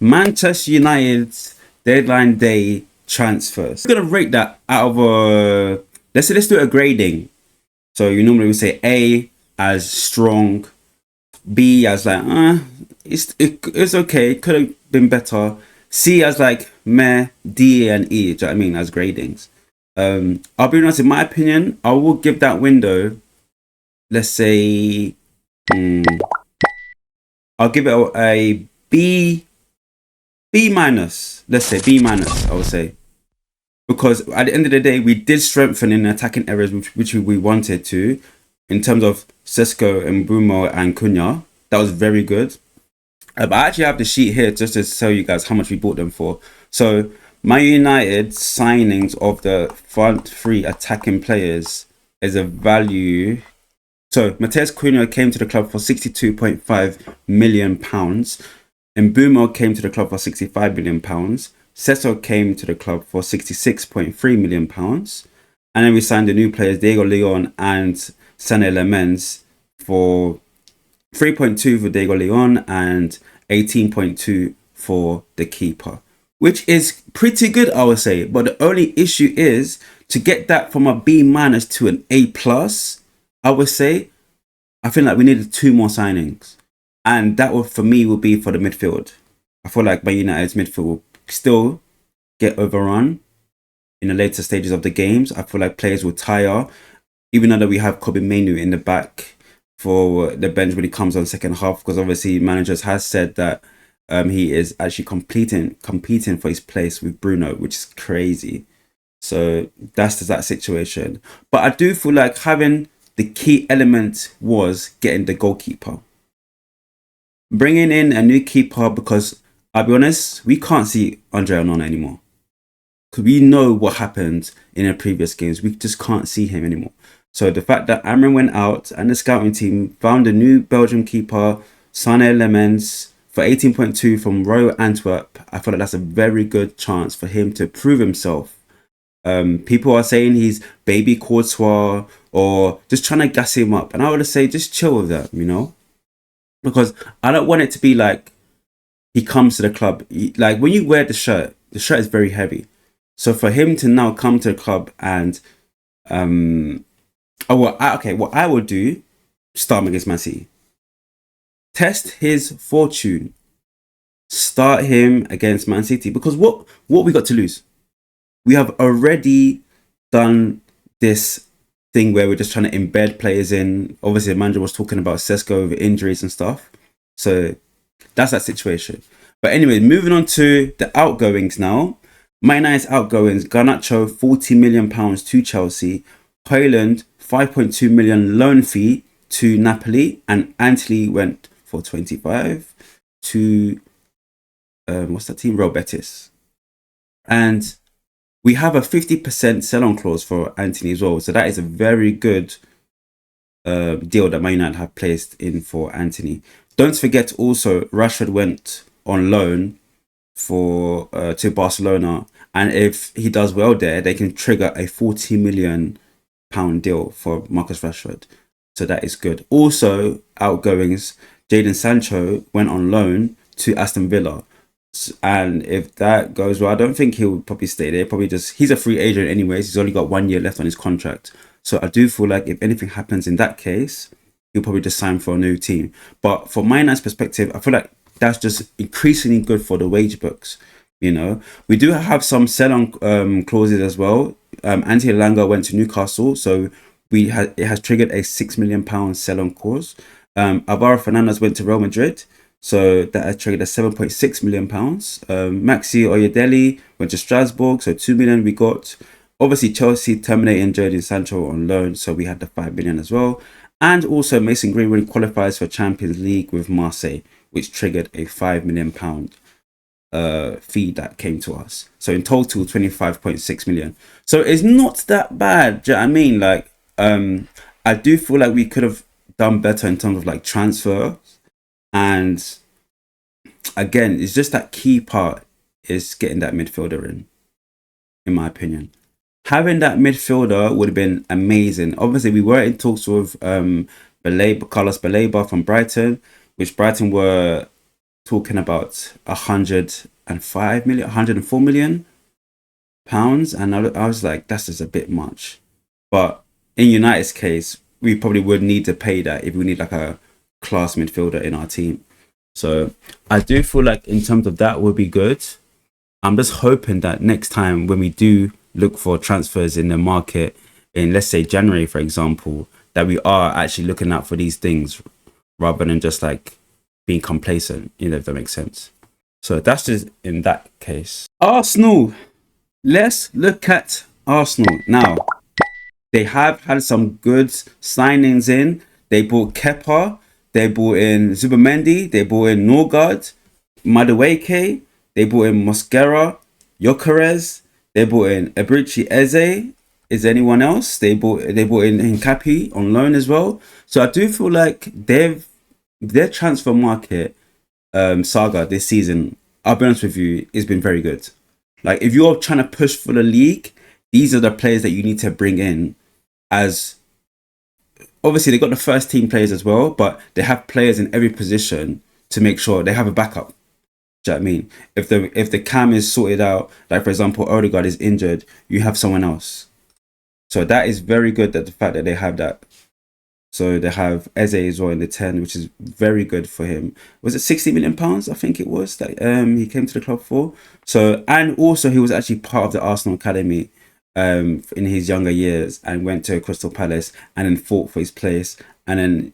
Manchester United's deadline day transfers. I'm gonna rate that out of let's do a grading. So you normally would say A as strong, B as like it's okay, could have been better. C as like meh, D and E. Do you know what I mean, as gradings? I'll be honest. In my opinion, I will give that window. Let's say, I'll give it a B minus. Let's say B minus. I would say, because at the end of the day, we did strengthen in attacking areas which we wanted to, in terms of Sesko and Brumo and Cunha. That was very good. But I actually have the sheet here just to tell you guys how much we bought them for. So Man United signings of the front three attacking players is a value. So Matheus Cunha came to the club for £62.5 million. Mbeumo came to the club for £65 million. Sesko came to the club for £66.3 million. And then we signed the new players, Diego Leon and Sané Lemens, for 3.2 for Diego Leon and 18.2 for the keeper, which is pretty good, I would say. But the only issue is to get that from a B minus to an A plus. I would say I feel like we needed 2 more signings, and that would, for me, would be for the midfield. I feel like Man United's midfield will still get overrun in the later stages of the games. I feel like players will tire, even though we have Kobbie Mainoo in the back for the bench when he comes on second half, because obviously managers has said that he is actually competing for his place with Bruno, which is crazy. So that's just that situation. But I do feel like having the key element was getting the goalkeeper, bringing in a new keeper, because I'll be honest, we can't see Andre Onana anymore. Because we know what happened in the previous games. We just can't see him anymore. So the fact that Amrin went out and the scouting team found a new Belgian keeper, Sané Lemens, for 18.2 from Royal Antwerp, I feel like that's a very good chance for him to prove himself. People are saying he's baby Courtois or just trying to gas him up. And I would say just chill with that, because I don't want it to be like he comes to the club. Like when you wear the shirt is very heavy. So for him to now come to the club and what I would do, start him against Man City. Test his fortune. Start him against Man City, because what we got to lose? We have already done this thing where we're just trying to embed players in. Obviously, the manager was talking about Sesko with injuries and stuff. So that's that situation. But anyway, moving on to the outgoings now. My nice outgoings: Garnacho, £40 million to Chelsea. Højlund, 5.2 million loan fee to Napoli, and Antony went for 25 to what's that team? Real Betis. And we have a 50% sell-on clause for Antony as well. So that is a very good deal that Man United have placed in for Antony. Don't forget also, Rashford went on loan for to Barcelona, and if he does well there, they can trigger a £40 million deal for Marcus Rashford. So that is good. Also, outgoings, Jadon Sancho went on loan to Aston Villa. And if that goes well, I don't think he'll probably stay there. He's a free agent anyways. He's only got 1 year left on his contract. So I do feel like if anything happens in that case, he'll probably just sign for a new team. But from my nice perspective, I feel like that's just increasingly good for the wage books. We do have some sell-on clauses as well. Anthony Elanga went to Newcastle, so it has triggered a £6 million sell-on clause. Alvaro Fernandez went to Real Madrid, so that has triggered a £7.6 million. Maxi Oyedele went to Strasbourg, so £2 million we got. Obviously, Chelsea terminating Jadon Sancho on loan, so we had the £5 million as well. And also, Mason Greenwood qualifies for Champions League with Marseille, which triggered a £5 million fee that came to us. So in total, 25.6 million. So it's not that bad. Do you know what I mean? Like, I do feel like we could have done better in terms of like transfer. And again, it's just that key part is getting that midfielder in my opinion. Having that midfielder would have been amazing. Obviously, we were in talks with Carlos Baleba from Brighton, which Brighton were talking about 105 million, 104 million pounds, and I was like, that's just a bit much. But in United's case, we probably would need to pay that if we need like a class midfielder in our team. So I do feel like in terms of that would be good. I'm just hoping that next time when we do look for transfers in the market in, let's say, January, for example, that we are actually looking out for these things rather than just like being complacent, if that makes sense. So that's just in that case. Arsenal. Let's look at Arsenal now. They have had some good signings in. They bought Kepa. They bought in Zubamendi. They bought in Norgard, Madueke. They bought in Mosquera, Gyökeres. They bought in Eberechi Eze. Is there anyone else? They bought in Hincapié on loan as well. So I do feel like their transfer market saga this season, I'll be honest with you, has been very good. Like, if you're trying to push for the league, these are the players that you need to bring in. As obviously they got the first team players as well, but they have players in every position to make sure they have a backup. Do you know what I mean? If the cam is sorted out, like for example, Odegaard is injured, you have someone else. So that is very good, that the fact that they have that. So they have Eze as well in the 10, which is very good for him. Was it 60 million pounds? I think it was that he came to the club for. So, and also he was actually part of the Arsenal academy in his younger years and went to Crystal Palace and then fought for his place. And then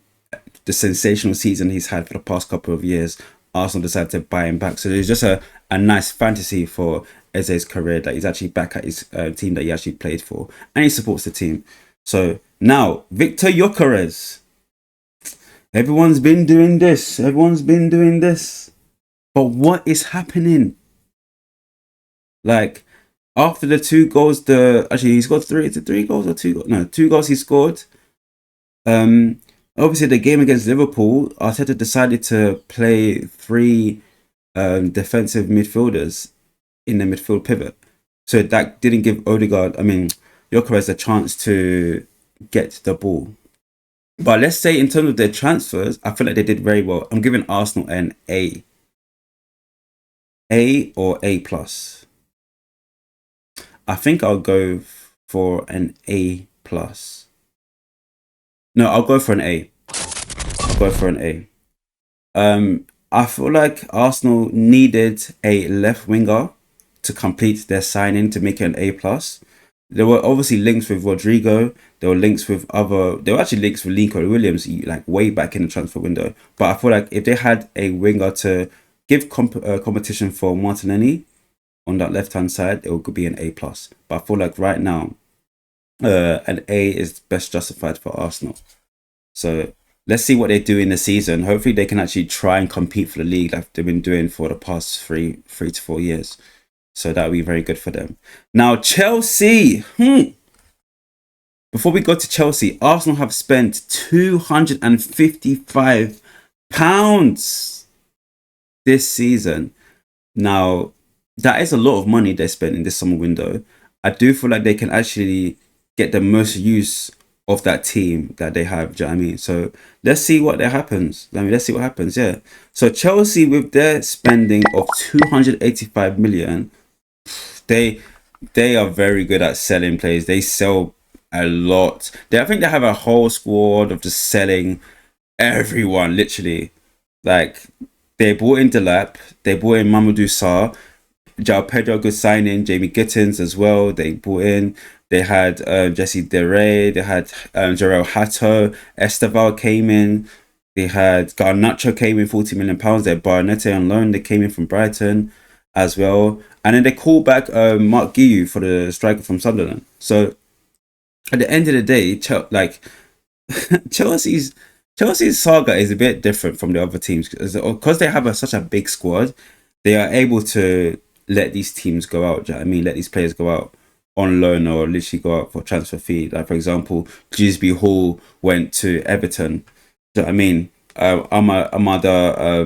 the sensational season he's had for the past couple of years, Arsenal decided to buy him back. So there's just a nice fantasy for Eze's career that he's actually back at his team that he actually played for, and he supports the team. So now Victor Gyökeres. Everyone's been doing this. But what is happening? Like, after the 2 goals, he scored 3. Is it 3 goals or 2 goals? No, 2 goals he scored. Obviously, the game against Liverpool, Arteta decided to play 3 defensive midfielders in the midfield pivot. So that didn't give Gyökeres a chance to get the ball. But let's say in terms of their transfers, I feel like they did very well. I'm giving Arsenal an A. A or A plus. I think I'll go for an A plus. No, I'll go for an A. I feel like Arsenal needed a left winger to complete their signing to make it an A plus. There were obviously links with Rodrigo. There were links with Nico Williams, like way back in the transfer window. But I feel like if they had a winger to give competition for Martinelli on that left hand side, it would be an A plus. But I feel like right now, an A is best justified for Arsenal. So let's see what they do in the season. Hopefully they can actually try and compete for the league like they've been doing for the past three to 4 years. So that would be very good for them. Now, Chelsea. Before we go to Chelsea, Arsenal have spent £255 this season. Now, that is a lot of money they spent in this summer window. I do feel like they can actually get the most use of that team that they have. Do you know what I mean? So let's see what happens. Yeah. So Chelsea, with their spending of 285 million, they are very good at selling players. They sell a lot. I think they have a whole squad of just selling everyone, literally. Like, they bought in Delap, they bought in Mamadou Sarr, João Pedro, good signing, Jamie Gittins as well. They bought in. They had Jesse Derey. They had Jarrell Hato. Esteval came in. They had Garnacho came in, £40 million. They had Barnett on loan. They came in from Brighton as well. And then they called back Mark Guiu for the striker from Sunderland. So at the end of the day, Chelsea's saga is a bit different from the other teams because they have such a big squad. They are able to let these teams go out. Do you know what I mean? Let these players go out on loan or literally go out for transfer fee. Like, for example, Gisby Hall went to Everton. Do you know what I mean? Amada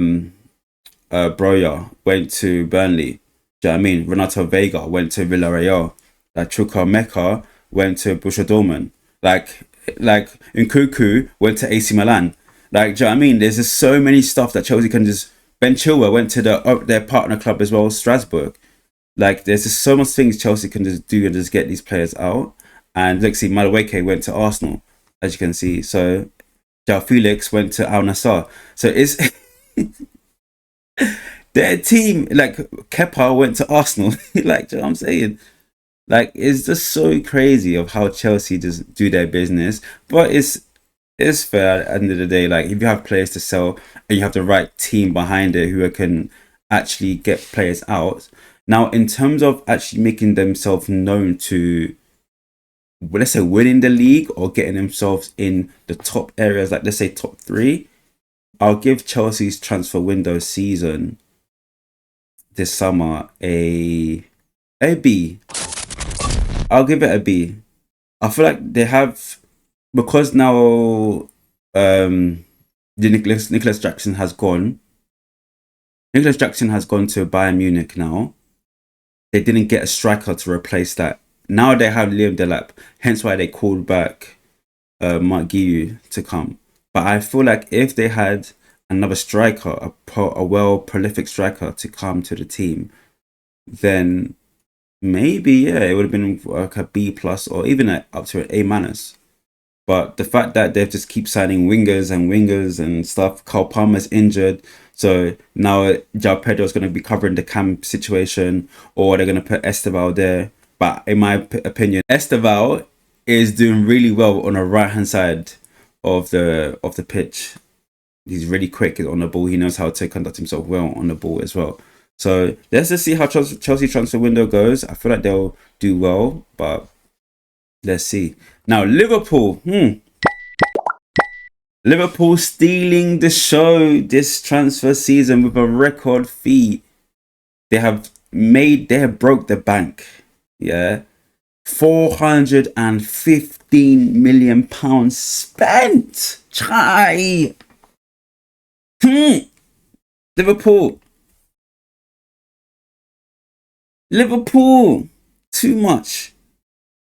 Broya went to Burnley. Do you know what I mean? Renato Vega went to Villarreal. Like, Chukwuemeka went to Borussia Dortmund. Like Nkunku went to AC Milan. Like, do you know what I mean? There's just so many stuff that Chelsea can just Ben Chilwell went to their partner club as well, Strasbourg. Like, there's just so much things Chelsea can just do and just get these players out. And let's see, Madueke went to Arsenal, as you can see. So, João Felix went to Al Nassr. So it's their team. Like, Kepa went to Arsenal. Like, do you know what I'm saying? Like, it's just so crazy of how Chelsea just do their business. But it's fair at the end of the day. Like, if you have players to sell and you have the right team behind it who can actually get players out. Now, in terms of actually making themselves known to, well, let's say, winning the league or getting themselves in the top areas, like let's say top three, I'll give Chelsea's transfer window season this summer a B. I'll give it a B. I feel like they have, because now the Nicholas Jackson has gone. Nicholas Jackson has gone to Bayern Munich now. They didn't get a striker to replace that. Now they have Liam Delap, hence why they called back Mark Guiu to come. But I feel like if they had another striker, a well prolific striker to come to the team, then maybe, yeah, it would have been like a B plus or even up to an A minus. But the fact that they just keep signing wingers and stuff, Carl Palmer's injured, so now João Pedro is going to be covering the cam situation, or they're going to put Esteval there. But in my opinion, Esteval is doing really well on the right hand side of the pitch. He's really quick on the ball. He knows how to conduct himself well on the ball as well. So let's just see how Chelsea transfer window goes. I feel like they'll do well, but let's see. Now, Liverpool. Liverpool stealing the show this transfer season with a record fee. They have broke the bank. Yeah. £415 million spent. Chai. Liverpool. Too much.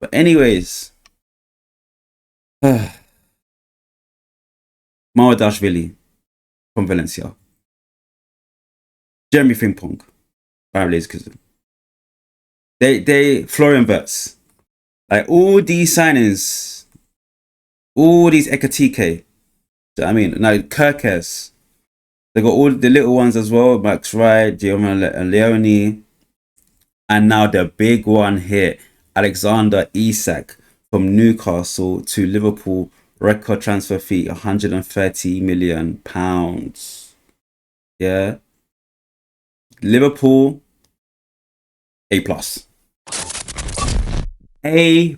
But anyways. Mawadashvili from Valencia. Jeremy Frimpong. They Florian Wirtz. Like, all these signings, all these Ekatike. I mean, now Kirkes. They got all the little ones as well. Max Wright, Giovanni Leone. And now the big one here, Alexander Isak from Newcastle to Liverpool. Record transfer fee, £130 million. Yeah. Liverpool, A+. A+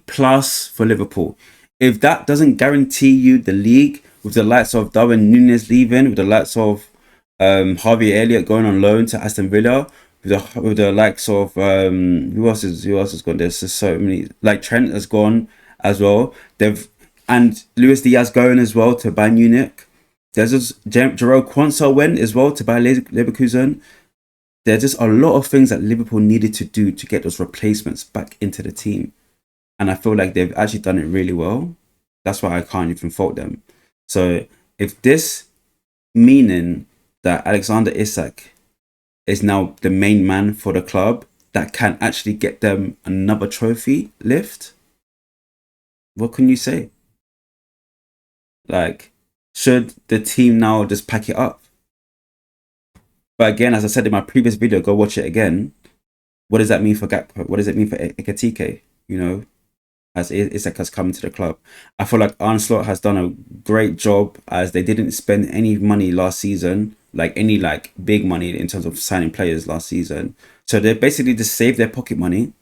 for Liverpool. If that doesn't guarantee you the league, with the likes of Darwin Núñez leaving, with the likes of Harvey Elliott going on loan to Aston Villa, with the likes of who else has gone? There's just so many. Like, Trent has gone as well. And Luis Diaz going as well to Bayern Munich. There's just Jerome Quansah went as well to Bayer Leverkusen. There's just a lot of things that Liverpool needed to do to get those replacements back into the team. And I feel like they've actually done it really well. That's why I can't even fault them. So if this meaning that Alexander Isak is now the main man for the club that can actually get them another trophy lift, what can you say? Like, should the team now just pack it up? But again, as I said in my previous video, go watch it again. What does that mean for Gakpo? What does it mean for Ekatike? You know, as Isak has come to the club. I feel like Arne Slot has done a great job, as they didn't spend any money last season, like any big money in terms of signing players last season. So they basically just saved their pocket money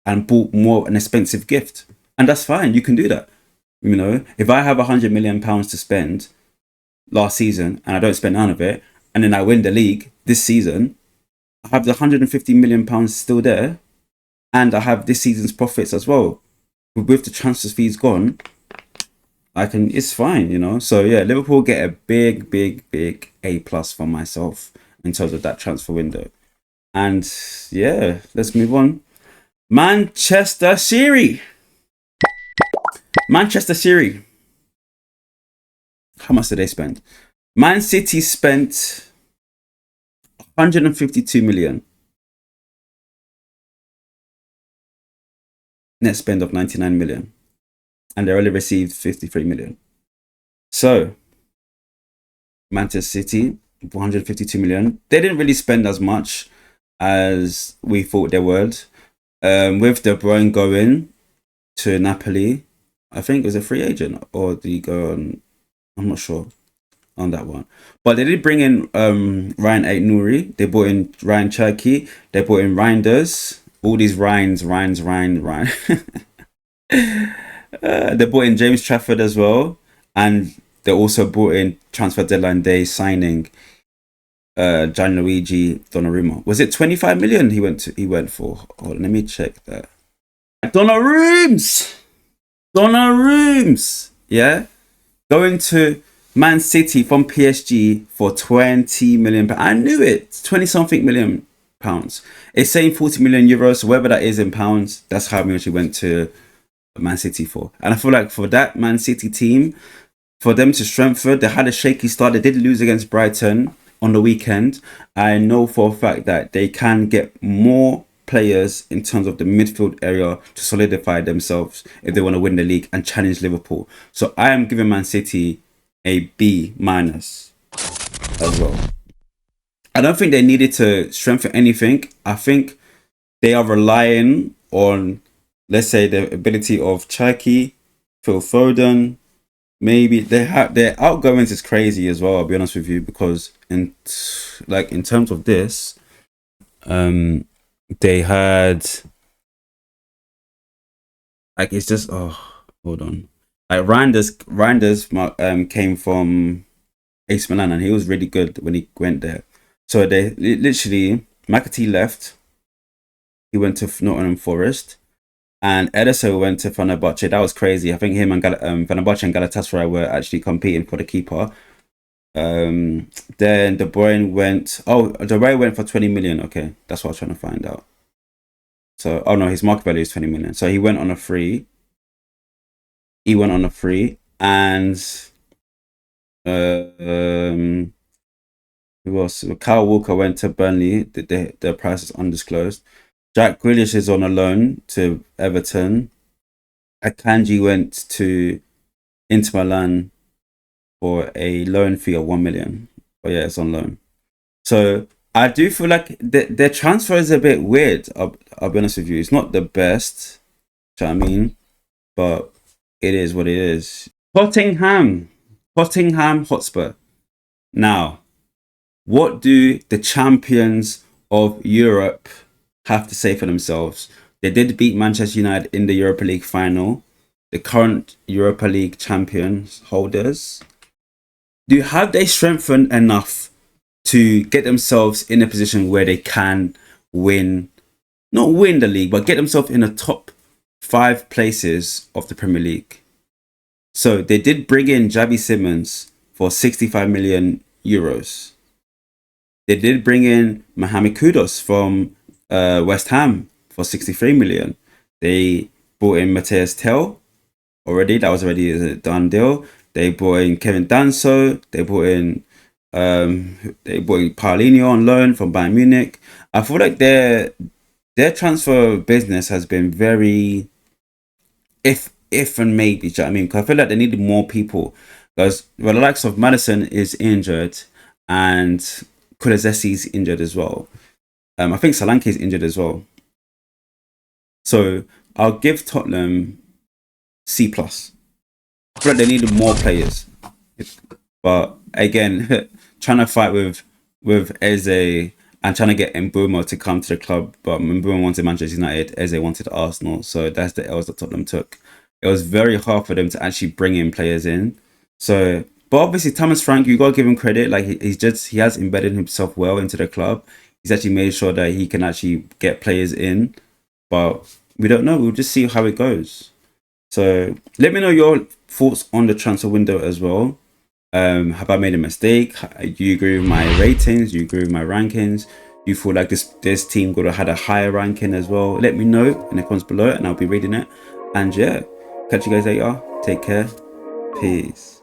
and bought more an expensive gift. And that's fine. You can do that. You know, if I have £100 million to spend last season and I don't spend none of it, and then I win the league this season, I have the £150 million still there, and I have this season's profits as well. With the transfer fees gone, it's fine, you know. So yeah, Liverpool get a big A+ from myself in terms of that transfer window. And yeah, let's move on. Manchester City. How much did they spend? Man City spent 152 million. Net spend of 99 million. And they only received 53 million. So, Manchester City, 152 million. They didn't really spend as much as we thought they would. With De Bruyne going to Napoli, I think it was a free agent, or did he go on? I'm not sure on that one. But they did bring in Ryan Aït-Nouri. They brought in Ryan Cherki. They brought in Reinders. All these Ryan. They brought in James Trafford as well. And they also brought in transfer deadline day signing Gianluigi Donnarumma. Was it 25 million he went for? Oh, let me check that. Donnarumma! Yeah? Going to Man City from PSG for 20 million. I knew it. 20 something million pounds. It's saying 40 million euros. So whatever that is in pounds, that's how much he went to Man City for. And I feel like for that Man City team, for them to strengthen, they had a shaky start. They did lose against Brighton on the weekend. I know for a fact that they can get more players in terms of the midfield area to solidify themselves if they want to win the league and challenge Liverpool. So I am giving Man City a B- as well. I don't think they needed to strengthen anything. I think they are relying on, let's say, the ability of Cherki, Phil Foden. Maybe their outgoings is crazy as well. I'll be honest with you, because in terms of this, they had it's just hold on. Reinders came from AC Milan and he was really good when he went there. So they literally McAtee left. He went to Nottingham Forest. And Ederson went to Fenerbahce. That was crazy. I think him and Fenerbahce and Galatasaray were actually competing for the keeper. Then De Bruyne went. Oh, De Bruyne went for 20 million. Okay, that's what I was trying to find out. So, no, his market value is 20 million. So he went on a free. And who else? Kyle Walker went to Burnley. The price is undisclosed. Jack Grealish is on a loan to Everton. Akanji went to Inter Milan for a loan fee of 1 million. But yeah, it's on loan. So I do feel like their transfer is a bit weird. I'll be honest with you. It's not the best. Do you know what I mean? But it is what it is. Tottenham Hotspur. Now, what do the champions of Europe have to say for themselves? They did beat Manchester United in the Europa League final, the current Europa League champions holders. Have they strengthened enough to get themselves in a position where they can not win the league, but get themselves in the top 5 places of the Premier League? So they did bring in Xavi Simons for 65 million euros. They did bring in Mohamed Kudus from West Ham for 63 million. They brought in Matthias Tell already. That was already a done deal. They brought in Kevin Danso. They brought in Paulinho on loan from Bayern Munich. I feel like their transfer business has been very if and maybe. Do you know what I mean? Because I feel like they needed more people. Because the likes of Maddison is injured and Kulusevski's injured as well. I think Solanke is injured as well. So I'll give Tottenham C+. I feel like they needed more players. But again, trying to fight with Eze and trying to get Mbeumo to come to the club. But Mbeumo wanted Manchester United, Eze wanted Arsenal. So that's the L's that Tottenham took. It was very hard for them to actually bring in players in. So, but obviously Thomas Frank, you got to give him credit. Like he has embedded himself well into the club. He's actually made sure that he can actually get players in, but we don't know. We'll just see how it goes. So let me know your thoughts on the transfer window as well. Have I made a mistake? Do you agree with my ratings? Do you agree with my rankings? Do you feel like this team could have had a higher ranking as well? Let me know in the comments below and I'll be reading it. And yeah, catch you guys later. Take care. Peace.